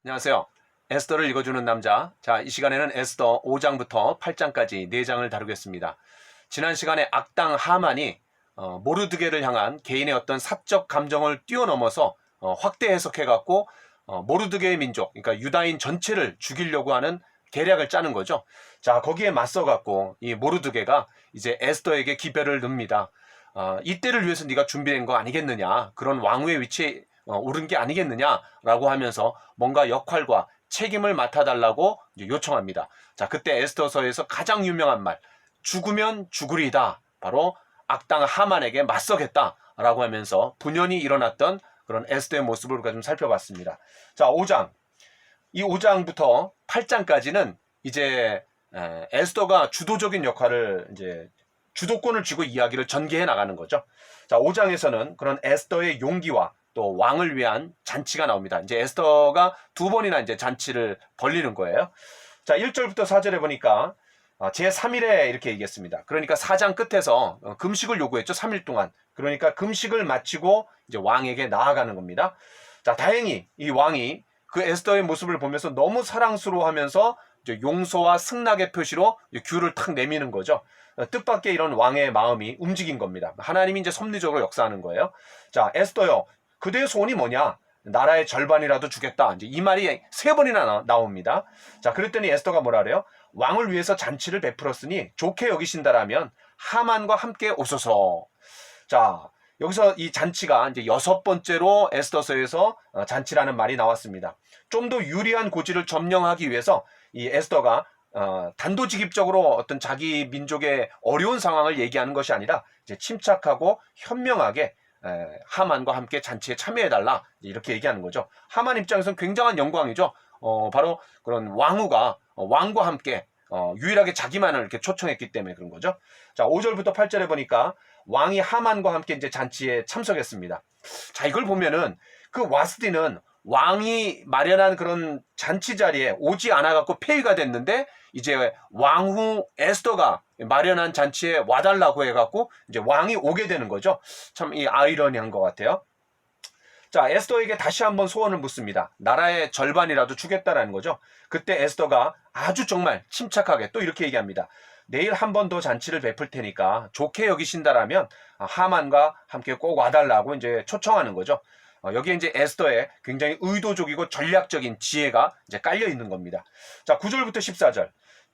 안녕하세요. 에스더를 읽어주는 남자. 자, 이 시간에는 에스더 5장부터 8장까지 4장을 다루겠습니다. 지난 시간에 악당 하만이 모르드게를 향한 개인의 어떤 사적 감정을 뛰어넘어서 확대 해석해갖고 모르드게의 민족, 그러니까 유다인 전체를 죽이려고 하는 계략을 짜는 거죠. 자, 거기에 맞서갖고 이 모르드게가 이제 에스더에게 기별을 늡니다. 이때를 위해서 네가 준비된 거 아니겠느냐, 그런 왕후의 위치에 오른 게 아니겠느냐라고 하면서 뭔가 역할과 책임을 맡아달라고 요청합니다. 자, 그때 에스더서에서 가장 유명한 말, 죽으면 죽으리다, 바로 악당 하만에게 맞서겠다라고 하면서 분연히 일어났던 그런 에스더의 모습을 우리가 좀 살펴봤습니다. 자, 5장, 이 5장부터 8장까지는 이제 에스더가 주도적인 역할을, 이제 주도권을 쥐고 이야기를 전개해 나가는 거죠. 자, 5장에서는 그런 에스더의 용기와 또 왕을 위한 잔치가 나옵니다. 이제 에스더가 2번이나 이제 잔치를 벌리는 거예요. 자, 1절부터 4절에 보니까 제3일에 이렇게 얘기했습니다. 그러니까 4장 끝에서 금식을 요구했죠. 3일 동안. 그러니까 금식을 마치고 이제 왕에게 나아가는 겁니다. 자, 다행히 이 왕이 그 에스더의 모습을 보면서 너무 사랑스러워하면서 용서와 승낙의 표시로 귤을 탁 내미는 거죠. 뜻밖의 이런 왕의 마음이 움직인 겁니다. 하나님이 이제 섭리적으로 역사하는 거예요. 자, 에스더요, 그대의 소원이 뭐냐? 나라의 절반이라도 주겠다. 이제 이 말이 3번이나 나옵니다. 자, 그랬더니 에스더가 뭐라 그래요? 왕을 위해서 잔치를 베풀었으니 좋게 여기신다라면 하만과 함께 오소서. 자, 여기서 이 잔치가 이제 6번째로 에스더서에서 잔치라는 말이 나왔습니다. 좀 더 유리한 고지를 점령하기 위해서 이 에스더가 단도직입적으로 어떤 자기 민족의 어려운 상황을 얘기하는 것이 아니라 이제 침착하고 현명하게 하만과 함께 잔치에 참여해달라, 이렇게 얘기하는 거죠. 하만 입장에서는 굉장한 영광이죠. 바로 그런 왕후가 왕과 함께 유일하게 자기만을 이렇게 초청했기 때문에 그런 거죠. 자, 5절부터 8절에 보니까 왕이 하만과 함께 이제 잔치에 참석했습니다. 자, 이걸 보면은 그 와스디는 왕이 마련한 그런 잔치 자리에 오지 않아갖고 폐위가 됐는데, 이제 왕후 에스더가 마련한 잔치에 와달라고 해갖고 이제 왕이 오게 되는 거죠. 참 이 아이러니한 것 같아요. 자, 에스더에게 다시 한번 소원을 묻습니다. 나라의 절반이라도 주겠다라는 거죠. 그때 에스더가 아주 정말 침착하게 또 이렇게 얘기합니다. 내일 한 번 더 잔치를 베풀 테니까 좋게 여기신다라면 하만과 함께 꼭 와달라고 이제 초청하는 거죠. 여기에 이제 에스더의 굉장히 의도적이고 전략적인 지혜가 이제 깔려 있는 겁니다. 자, 9절부터 14절.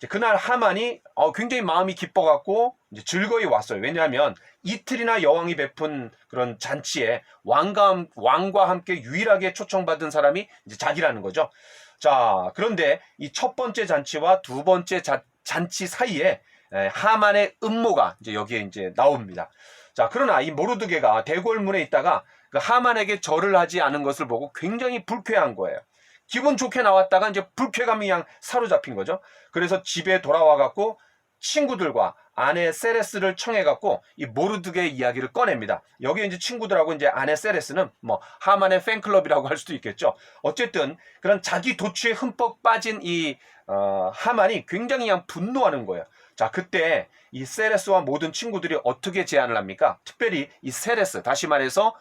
그날 하만이 굉장히 마음이 기뻐갖고 이제 즐거이 왔어요. 왜냐하면 이틀이나 여왕이 베푼 그런 잔치에 왕과 함께 유일하게 초청받은 사람이 이제 자기라는 거죠. 자, 그런데 이 첫 번째 잔치와 두 번째 잔치 사이에 하만의 음모가 이제 여기에 이제 나옵니다. 자, 그러나 이 모르드게가 대궐문에 있다가 그 하만에게 절을 하지 않은 것을 보고 굉장히 불쾌한 거예요. 기분 좋게 나왔다가 이제 불쾌감이 그냥 사로잡힌 거죠. 그래서 집에 돌아와 갖고 친구들과 아내 세레스를 청해 갖고 이 모르드게의 이야기를 꺼냅니다. 여기 이제 친구들하고 이제 아내 세레스는 뭐 하만의 팬클럽이라고 할 수도 있겠죠. 어쨌든 그런 자기 도취에 흠뻑 빠진 이 하만이 굉장히 그냥 분노하는 거예요. 자, 그때 이 세레스와 모든 친구들이 어떻게 제안을 합니까? 특별히 이 세레스, 다시 말해서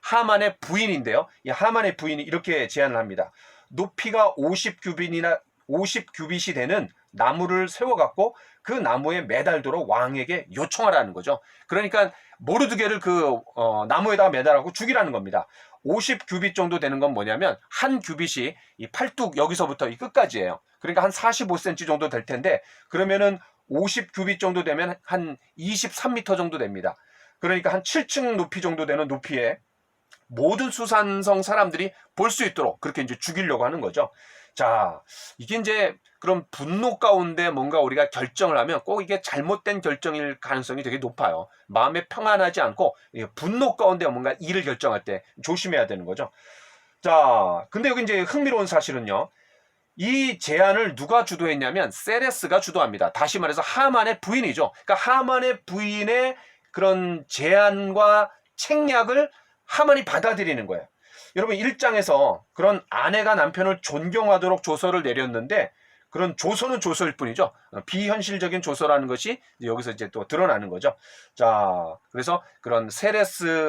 하만의 부인인데요. 이 하만의 부인이 이렇게 제안을 합니다. 높이가 50규빗이 되는 나무를 세워갖고 그 나무에 매달도록 왕에게 요청하라는 거죠. 그러니까 모르드게를 그 나무에다가 매달하고 죽이라는 겁니다. 50규빗 정도 되는 건 뭐냐면 한 규빗이 이 팔뚝 여기서부터 이 끝까지예요. 그러니까 한 45cm 정도 될 텐데, 그러면은 50규빗 정도 되면 한 23m 정도 됩니다. 그러니까 한 7층 높이 정도 되는 높이에 모든 수산성 사람들이 볼 수 있도록 그렇게 이제 죽이려고 하는 거죠. 자, 이게 이제 그런 분노 가운데 뭔가 우리가 결정을 하면 꼭 이게 잘못된 결정일 가능성이 되게 높아요. 마음에 평안하지 않고 분노 가운데 뭔가 일을 결정할 때 조심해야 되는 거죠. 자, 근데 여기 이제 흥미로운 사실은요, 이 제안을 누가 주도했냐면 세레스가 주도합니다. 다시 말해서 하만의 부인이죠. 그러니까 하만의 부인의 그런 제안과 책략을 하만이 받아들이는 거예요. 여러분, 1장에서 그런 아내가 남편을 존경하도록 조서를 내렸는데, 그런 조서는 조서일 뿐이죠. 비현실적인 조서라는 것이 여기서 이제 또 드러나는 거죠. 자, 그래서 그런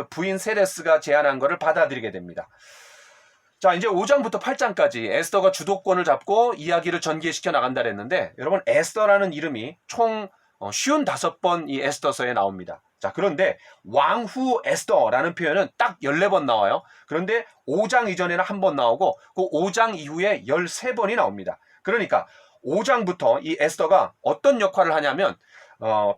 부인 세레스가 제안한 거를 받아들이게 됩니다. 자, 이제 5장부터 8장까지 에스더가 주도권을 잡고 이야기를 전개시켜 나간다 그랬는데, 여러분, 에스더라는 이름이 총 55번 이 에스더서에 나옵니다. 자, 그런데 왕후 에스더라는 표현은 딱 14번 나와요. 그런데 5장 이전에는 한 번 나오고 그 5장 이후에 13번이 나옵니다. 그러니까 5장부터 이 에스더가 어떤 역할을 하냐면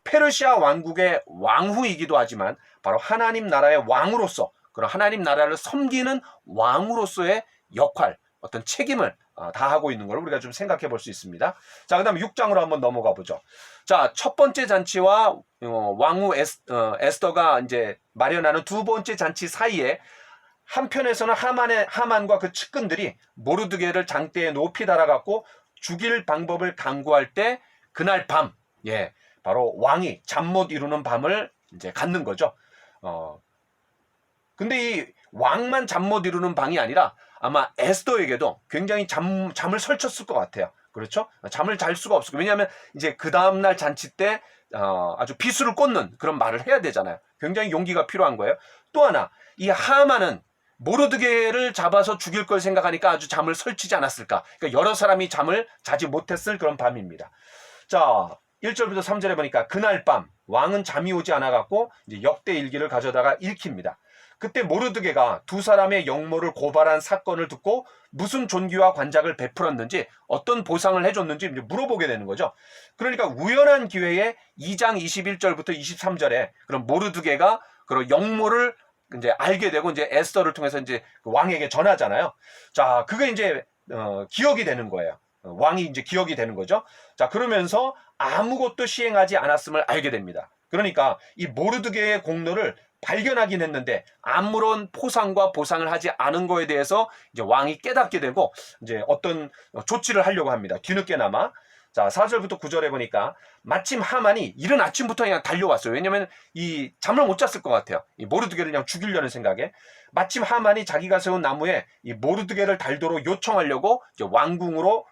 페르시아 왕국의 왕후이기도 하지만 바로 하나님 나라의 왕으로서, 그런 하나님 나라를 섬기는 왕으로서의 역할, 어떤 책임을 다하고 있는 걸 우리가 좀 생각해 볼 수 있습니다. 자, 그 다음에 6장으로 한번 넘어가 보죠. 자, 첫 번째 잔치와 왕후 에스더가 이제 마련하는 두 번째 잔치 사이에 한편에서는 하만과 그 측근들이 모르드게를 장대에 높이 달아갖고 죽일 방법을 강구할 때 그날 밤, 바로 왕이 잠 못 이루는 밤을 이제 갖는 거죠. 근데 이 왕만 잠 못 이루는 밤이 아니라 아마 에스더에게도 굉장히 잠을 설쳤을 것 같아요. 그렇죠? 잠을 잘 수가 없었고, 왜냐하면 이제 그 다음날 잔치 때 아주 비수를 꽂는 그런 말을 해야 되잖아요. 굉장히 용기가 필요한 거예요. 또 하나, 이 하만은 모르드게를 잡아서 죽일 걸 생각하니까 아주 잠을 설치지 않았을까. 그러니까 여러 사람이 잠을 자지 못했을 그런 밤입니다. 자, 1절부터 3절에 보니까 그날 밤 왕은 잠이 오지 않아갖고 이제 역대 일기를 가져다가 읽힙니다. 그때 모르드게가 두 사람의 영모를 고발한 사건을 듣고 무슨 존귀와 관작을 베풀었는지, 어떤 보상을 해줬는지 이제 물어보게 되는 거죠. 그러니까 우연한 기회에 2장 21절부터 23절에 그런 모르드게가 그런 영모를 이제 알게 되고 이제 에스더를 통해서 이제 왕에게 전하잖아요. 자, 그게 이제 기억이 되는 거예요. 왕이 이제 기억이 되는 거죠. 자, 그러면서 아무것도 시행하지 않았음을 알게 됩니다. 그러니까 이 모르드게의 공로를 발견하긴 했는데 아무런 포상과 보상을 하지 않은 거에 대해서 이제 왕이 깨닫게 되고 이제 어떤 조치를 하려고 합니다. 뒤늦게나마. 자, 4절부터 9절에 보니까 마침 하만이 이른 아침부터 그냥 달려왔어요. 왜냐면 이 잠을 못 잤을 것 같아요. 이 모르드게를 그냥 죽이려는 생각에. 마침 하만이 자기가 세운 나무에 이 모르드게를 달도록 요청하려고 이제 왕궁으로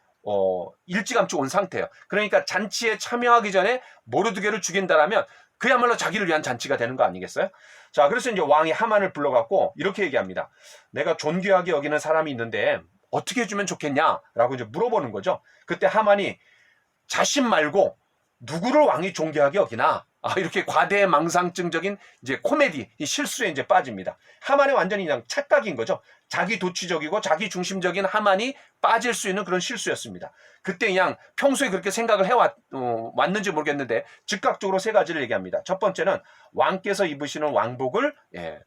일찌감치 온 상태예요. 그러니까 잔치에 참여하기 전에 모르드게를 죽인다라면 그야말로 자기를 위한 잔치가 되는 거 아니겠어요? 자, 그래서 이제 왕이 하만을 불러갖고 이렇게 얘기합니다. 내가 존귀하게 여기는 사람이 있는데 어떻게 해주면 좋겠냐라고 이제 물어보는 거죠. 그때 하만이 자신 말고 누구를 왕이 존귀하게 여기나, 이렇게 과대망상증적인 이제 코미디, 이 실수에 이제 빠집니다. 하만이 완전히 그냥 착각인 거죠. 자기 도취적이고 자기 중심적인 하만이 빠질 수 있는 그런 실수였습니다. 그때 그냥 평소에 그렇게 생각을 왔는지 모르겠는데 즉각적으로 세 가지를 얘기합니다. 첫 번째는 왕께서 입으시는 왕복을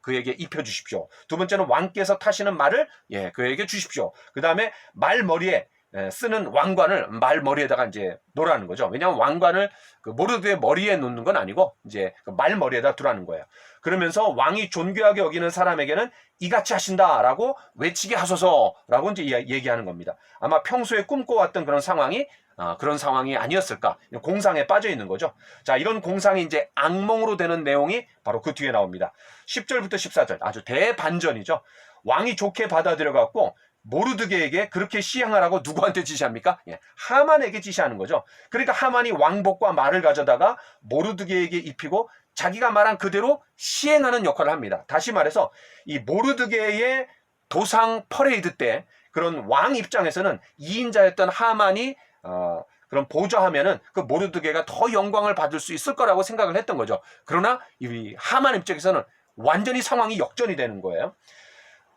그에게 입혀주십시오. 두 번째는 왕께서 타시는 말을 그에게 주십시오. 그 다음에 말머리에 쓰는 왕관을 말머리에다가 이제 놓으라는 거죠. 왜냐하면 왕관을 그 모르드게 머리에 놓는 건 아니고 이제 그 말머리에다 두라는 거예요. 그러면서 왕이 존귀하게 여기는 사람에게는 이같이 하신다라고 외치게 하소서라고 이제 얘기하는 겁니다. 아마 평소에 꿈꿔왔던 그런 상황이 아니었을까? 공상에 빠져 있는 거죠. 자, 이런 공상이 이제 악몽으로 되는 내용이 바로 그 뒤에 나옵니다. 10절부터 14절 아주 대반전이죠. 왕이 좋게 받아들여갖고 모르드게에게 그렇게 시행하라고 누구한테 지시합니까? 하만에게 지시하는 거죠. 그러니까 하만이 왕복과 말을 가져다가 모르드게에게 입히고 자기가 말한 그대로 시행하는 역할을 합니다. 다시 말해서 이 모르드게의 도상 퍼레이드 때 그런 왕 입장에서는 2인자였던 하만이 그런 보좌하면은 그 모르드게가 더 영광을 받을 수 있을 거라고 생각을 했던 거죠. 그러나 이 하만 입장에서는 완전히 상황이 역전이 되는 거예요.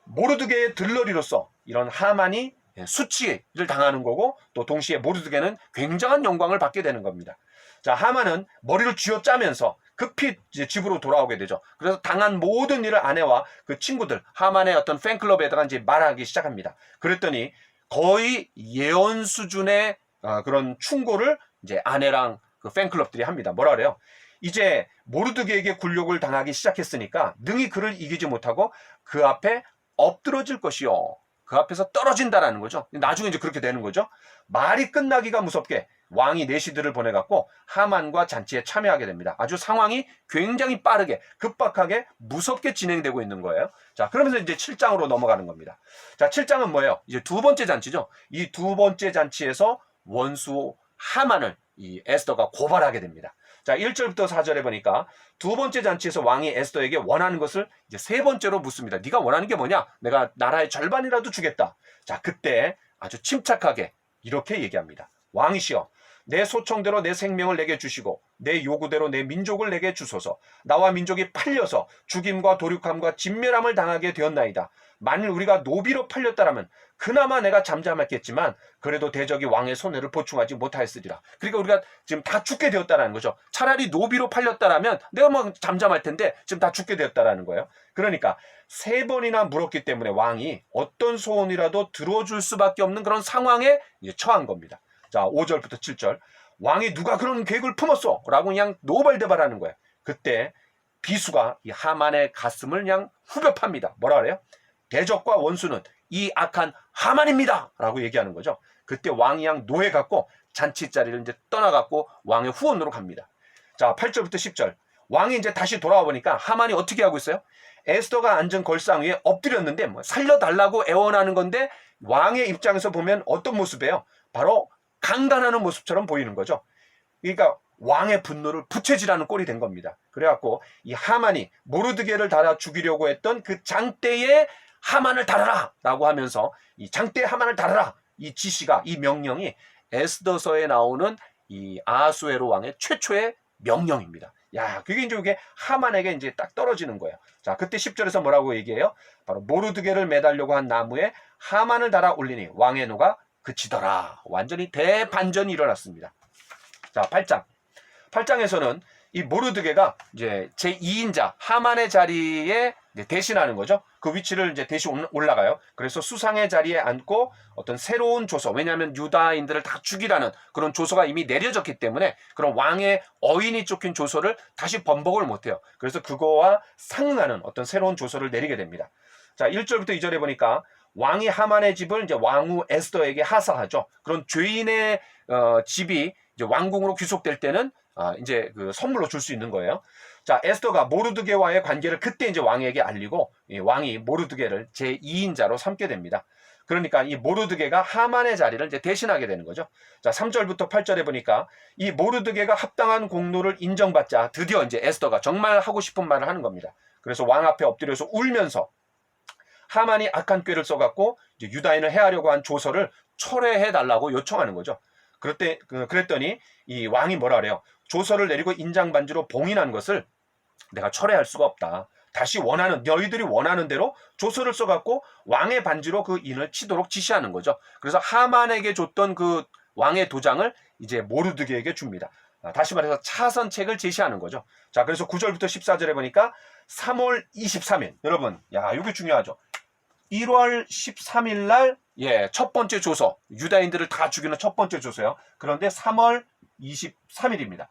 모르드게의 들러리로서 이런 하만이 수치를 당하는 거고, 또 동시에 모르드게는 굉장한 영광을 받게 되는 겁니다. 자, 하만은 머리를 쥐어짜면서 급히 이제 집으로 돌아오게 되죠. 그래서 당한 모든 일을 아내와 그 친구들, 하만의 어떤 팬클럽에다가 이제 말하기 시작합니다. 그랬더니 거의 예언 수준의 그런 충고를 이제 아내랑 그 팬클럽들이 합니다. 뭐라 그래요? 이제 모르드게에게 굴욕을 당하기 시작했으니까 능히 그를 이기지 못하고 그 앞에 엎드러질 것이요. 그 앞에서 떨어진다라는 거죠. 나중에 이제 그렇게 되는 거죠. 말이 끝나기가 무섭게 왕이 내시들을 보내갖고 하만과 잔치에 참여하게 됩니다. 아주 상황이 굉장히 빠르게, 급박하게, 무섭게 진행되고 있는 거예요. 자, 그러면서 이제 7장으로 넘어가는 겁니다. 자, 7장은 뭐예요? 이제 두 번째 잔치죠. 이 두 번째 잔치에서 원수 하만을 이 에스더가 고발하게 됩니다. 자, 1절부터 4절에 보니까 두 번째 잔치에서 왕이 에스더에게 원하는 것을 이제 세 번째로 묻습니다. 네가 원하는 게 뭐냐? 내가 나라의 절반이라도 주겠다. 자, 그때 아주 침착하게 이렇게 얘기합니다. 왕이시여, 내 소청대로 내 생명을 내게 주시고 내 요구대로 내 민족을 내게 주소서. 나와 민족이 팔려서 죽임과 도륙함과 진멸함을 당하게 되었나이다. 만일 우리가 노비로 팔렸다라면 그나마 내가 잠잠했겠지만 그래도 대적이 왕의 손해를 보충하지 못하였으리라. 그러니까 우리가 지금 다 죽게 되었다라는 거죠. 차라리 노비로 팔렸다라면 내가 뭐 잠잠할 텐데 지금 다 죽게 되었다라는 거예요. 그러니까 세 번이나 물었기 때문에 왕이 어떤 소원이라도 들어줄 수밖에 없는 그런 상황에 처한 겁니다. 자, 5절부터 7절. 왕이 누가 그런 계획을 품었어? 라고 그냥 노발대발하는 거예요. 그때 비수가 이 하만의 가슴을 그냥 후벼 팝니다. 뭐라 그래요? 대적과 원수는 이 악한 하만입니다. 라고 얘기하는 거죠. 그때 왕이 그냥 노해갖고 잔치 자리를 이제 떠나갖고 왕의 후원으로 갑니다. 자, 8절부터 10절. 왕이 이제 다시 돌아와 보니까 하만이 어떻게 하고 있어요? 에스더가 앉은 걸상 위에 엎드렸는데 뭐 살려달라고 애원하는 건데 왕의 입장에서 보면 어떤 모습이에요? 바로 강간하는 모습처럼 보이는 거죠. 그러니까 왕의 분노를 부채질하는 꼴이 된 겁니다. 그래갖고 이 하만이 모르드게를 달아 죽이려고 했던 그 장대에 하만을 달아라 라고 하면서 이 장대에 하만을 달아라, 이 지시가, 이 명령이 에스더서에 나오는 이 아하수에로 왕의 최초의 명령입니다. 야, 그게 이제 하만에게 이제 딱 떨어지는 거예요. 자, 그때 10절에서 뭐라고 얘기해요? 바로 모르드게를 매달려고 한 나무에 하만을 달아 올리니 왕의 노가 그치더라. 완전히 대반전이 일어났습니다. 자, 8장. 8장에서는 이 모르드게가 이제 제2인자 하만의 자리에 대신하는 거죠. 그 위치를 이제 대신 올라가요. 그래서 수상의 자리에 앉고 어떤 새로운 조서, 왜냐하면 유다인들을 다 죽이라는 그런 조서가 이미 내려졌기 때문에 그런 왕의 어인이 쫓긴 조서를 다시 번복을 못해요. 그래서 그거와 상응하는 어떤 새로운 조서를 내리게 됩니다. 자, 1절부터 2절에 보니까 왕이 하만의 집을 이제 왕후 에스더에게 하사하죠. 그런 죄인의 집이 이제 왕궁으로 귀속될 때는 이제 그 선물로 줄 수 있는 거예요. 자, 에스더가 모르드게와의 관계를 그때 이제 왕에게 알리고 왕이 모르드게를 제2인자로 삼게 됩니다. 그러니까 이 모르드게가 하만의 자리를 이제 대신하게 되는 거죠. 자, 3절부터 8절에 보니까 이 모르드게가 합당한 공로를 인정받자 드디어 이제 에스더가 정말 하고 싶은 말을 하는 겁니다. 그래서 왕 앞에 엎드려서 울면서 하만이 악한 꾀를 써갖고 이제 유다인을 해하려고 한 조서를 철회해 달라고 요청하는 거죠. 그랬더니 이 왕이 뭐라 그래요? 조서를 내리고 인장 반지로 봉인한 것을 내가 철회할 수가 없다. 다시 너희들이 원하는 대로 조서를 써갖고 왕의 반지로 그 인을 치도록 지시하는 거죠. 그래서 하만에게 줬던 그 왕의 도장을 이제 모르드게에게 줍니다. 다시 말해서 차선책을 제시하는 거죠. 자, 그래서 9절부터 14절에 보니까 3월 23일. 여러분, 야, 이게 중요하죠. 1월 13일 날, 첫 번째 조서. 유다인들을 다 죽이는 첫 번째 조서요. 그런데 3월 23일입니다.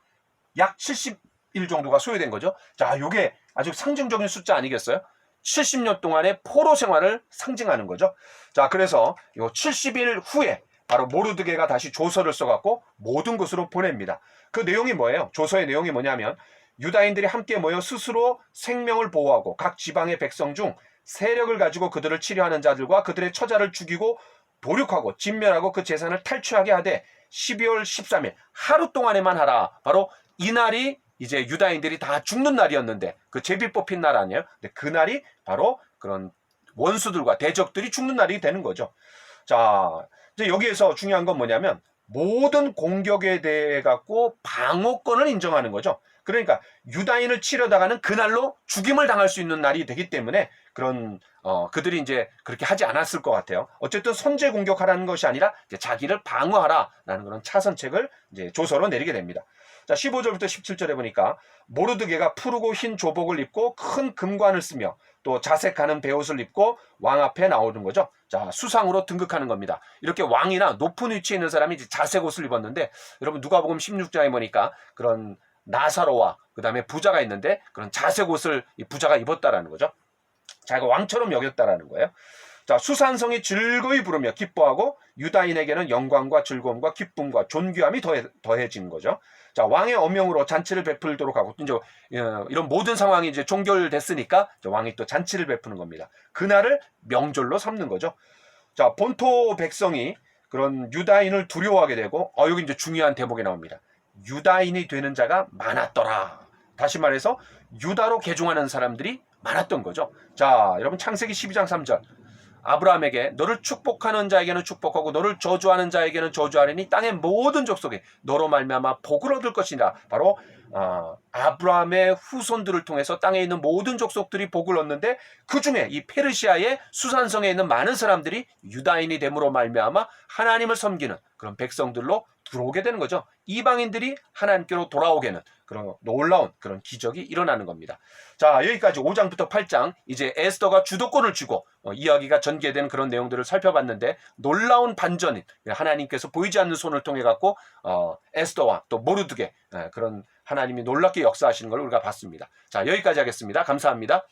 약 70일 정도가 소요된 거죠. 자, 요게 아주 상징적인 숫자 아니겠어요? 70년 동안의 포로 생활을 상징하는 거죠. 자, 그래서 요 70일 후에 바로 모르드게가 다시 조서를 써갖고 모든 곳으로 보냅니다. 그 내용이 뭐예요? 조서의 내용이 뭐냐면 유다인들이 함께 모여 스스로 생명을 보호하고 각 지방의 백성 중 세력을 가지고 그들을 치료하는 자들과 그들의 처자를 죽이고 도륙하고 진멸하고 그 재산을 탈취하게 하되 12월 13일 하루 동안에만 하라. 바로 이날이 이제 유다인들이 다 죽는 날이었는데 그 제비 뽑힌 날 아니에요? 근데 그 날이 바로 그런 원수들과 대적들이 죽는 날이 되는 거죠. 자, 이제 여기에서 중요한 건 뭐냐면 모든 공격에 대해 갖고 방어권을 인정하는 거죠. 그러니까 유다인을 치려다가는 그날로 죽임을 당할 수 있는 날이 되기 때문에 그런 그들이 이제 그렇게 하지 않았을 것 같아요. 어쨌든 선제 공격하라는 것이 아니라 이제 자기를 방어하라라는 그런 차선책을 이제 조서로 내리게 됩니다. 자, 15절부터 17절에 보니까 모르드게가 푸르고 흰 조복을 입고 큰 금관을 쓰며 또 자색하는 베옷을 입고 왕 앞에 나오는 거죠. 자, 수상으로 등극하는 겁니다. 이렇게 왕이나 높은 위치에 있는 사람이 이제 자색 옷을 입었는데 여러분 누가복음 16장에 보니까 그런 나사로와 그 다음에 부자가 있는데 그런 자색 옷을 이 부자가 입었다라는 거죠. 자기가 왕처럼 여겼다라는 거예요. 자, 수산성이 즐거이 부르며 기뻐하고 유다인에게는 영광과 즐거움과 기쁨과 존귀함이 더해진 거죠. 자, 왕의 어명으로 잔치를 베풀도록 하고 이제 이런 모든 상황이 이제 종결됐으니까 왕이 또 잔치를 베푸는 겁니다. 그날을 명절로 삼는 거죠. 자, 본토 백성이 그런 유다인을 두려워하게 되고 여기 이제 중요한 대목이 나옵니다. 유다인이 되는 자가 많았더라. 다시 말해서 유다로 개종하는 사람들이 많았던 거죠. 자, 여러분 창세기 12장 3절. 아브라함에게 너를 축복하는 자에게는 축복하고 너를 저주하는 자에게는 저주하리니 땅의 모든 족속에 너로 말미암아 복을 얻을 것이라. 바로 아브라함의 후손들을 통해서 땅에 있는 모든 족속들이 복을 얻는데, 그 중에 이 페르시아의 수산성에 있는 많은 사람들이 유다인이 됨으로 말미암아 하나님을 섬기는 그런 백성들로 들어오게 되는 거죠. 이방인들이 하나님께로 돌아오게는 그런 놀라운 그런 기적이 일어나는 겁니다. 자, 여기까지 5장부터 8장 이제 에스더가 주도권을 쥐고 이야기가 전개되는 그런 내용들을 살펴봤는데, 놀라운 반전인 하나님께서 보이지 않는 손을 통해 갖고 에스더와 또 모르드게 그런 하나님이 놀랍게 역사하시는 걸 우리가 봤습니다. 자, 여기까지 하겠습니다. 감사합니다.